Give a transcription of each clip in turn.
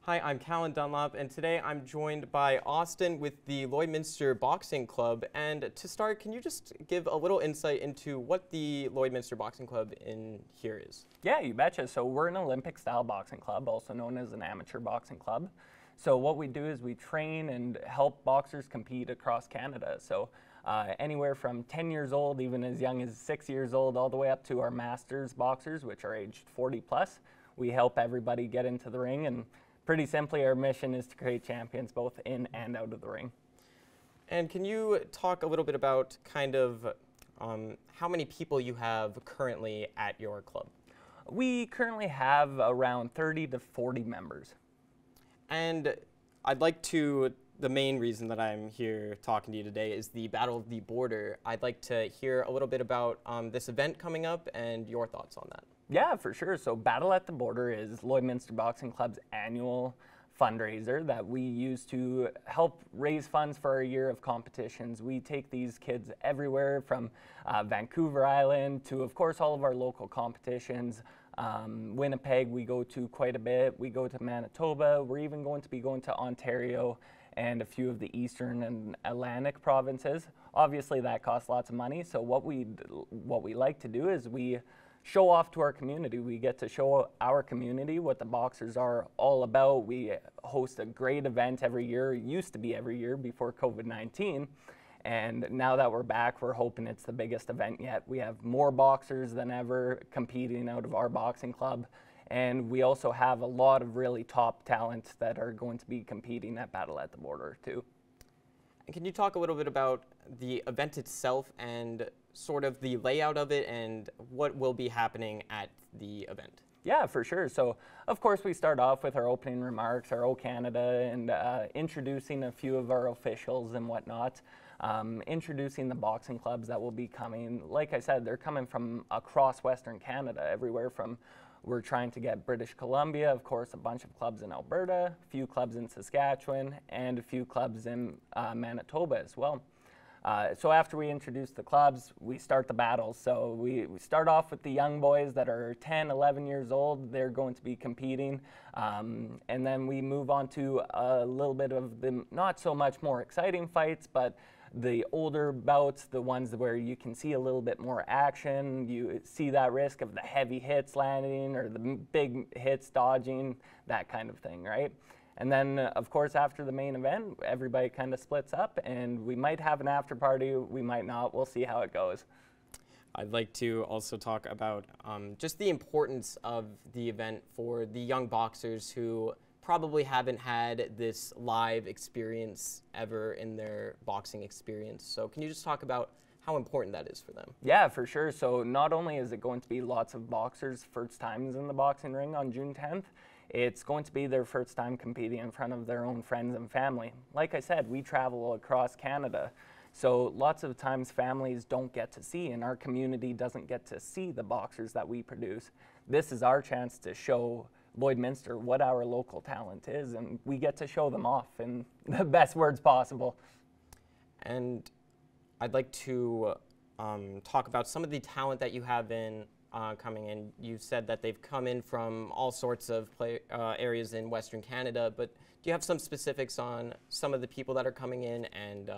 Hi, I'm Callan Dunlop, and today I'm joined by Austin with the Lloydminster Boxing Club. And to start, can you just give a little insight into what the Lloydminster Boxing Club in here is? Yeah, you betcha. So we're an Olympic-style boxing club, also known as an amateur boxing club. So what we do is we train and help boxers compete across Canada. So anywhere from 10 years old, even as young as 6 years old, all the way up to our masters boxers, which are aged 40 plus. We help everybody get into the ring, and pretty simply, our mission is to create champions both in and out of the ring. And can you talk a little bit about kind of how many people you have currently at your club? We currently have around 30 to 40 members. And I'd like to, the main reason that I'm here talking to you today is the Battle of the Border. I'd like to hear a little bit about this event coming up and your thoughts on that. Yeah, for sure. So Battle at the Border is Lloydminster Boxing Club's annual fundraiser that we use to help raise funds for our year of competitions. We take these kids everywhere from Vancouver Island to, of course, all of our local competitions. Winnipeg we go to quite a bit. We go to Manitoba. We're even going to be going to Ontario and a few of the eastern and Atlantic provinces. Obviously that costs lots of money, so what we like to do is we show off to our community. We get to show our community what the boxers are all about. We host a great event every year. It used to be every year before COVID-19. And now that we're back, we're hoping it's the biggest event yet. We have more boxers than ever competing out of our boxing club. And we also have a lot of really top talent that are going to be competing at Battle at the Border too. And can you talk a little bit about the event itself and sort of the layout of it and what will be happening at the event? Yeah, for sure. So, of course, we start off with our opening remarks, our O Canada, and introducing a few of our officials and whatnot, introducing the boxing clubs that will be coming. Like I said, they're coming from across Western Canada, everywhere from, we're trying to get British Columbia, of course, a bunch of clubs in Alberta, a few clubs in Saskatchewan, and a few clubs in Manitoba as well. So after we introduce the clubs, we start the battles. So we start off with the young boys that are 10, 11 years old. They're going to be competing. And then we move on to a little bit of the not so much more exciting fights, but the older bouts, the ones where you can see a little bit more action. You see that risk of the heavy hits landing or the big hits dodging, that kind of thing, right? And then, of course, after the main event, everybody kind of splits up, and we might have an after party, we might not. We'll see how it goes. I'd like to also talk about just the importance of the event for the young boxers who probably haven't had this live experience ever in their boxing experience. So can you just talk about how important that is for them? Yeah, for sure. So not only is it going to be lots of boxers' first times in the boxing ring on June 10th, it's going to be their first time competing in front of their own friends and family. Like I said, we travel across Canada, so lots of times families don't get to see, and our community doesn't get to see the boxers that we produce. This is our chance to show Lloydminster what our local talent is, and we get to show them off in the best words possible. And I'd like to talk about some of the talent that you have in coming in. You said that they've come in from all sorts of areas in Western Canada, but do you have some specifics on some of the people that are coming in and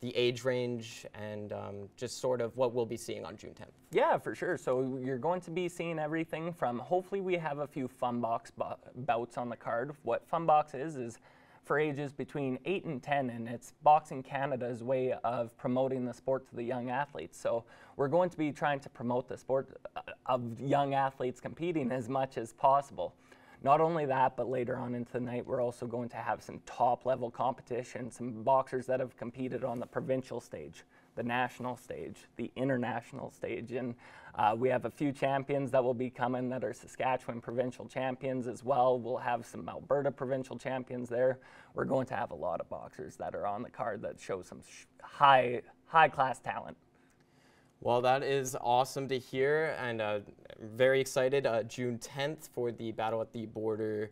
the age range and just sort of what we'll be seeing on June 10th? Yeah, for sure. So you're going to be seeing everything from, hopefully we have a few fun box bouts on the card. What fun box is for ages between 8 and 10, and it's Boxing Canada's way of promoting the sport to the young athletes. So we're going to be trying to promote the sport of young athletes competing as much as possible. Not only that, but later on into the night, we're also going to have some top-level competition, some boxers that have competed on the provincial stage, the national stage, the international stage, and we have a few champions that will be coming that are Saskatchewan provincial champions as well. We'll have some Alberta provincial champions there. We're going to have a lot of boxers that are on the card that show some high-class talent. Well, that is awesome to hear, and very excited. June 10th for the Battle at the Border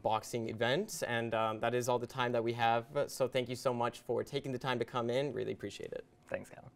boxing event, and that is all the time that we have. So thank you so much for taking the time to come in. Really appreciate it. Thanks, Callan.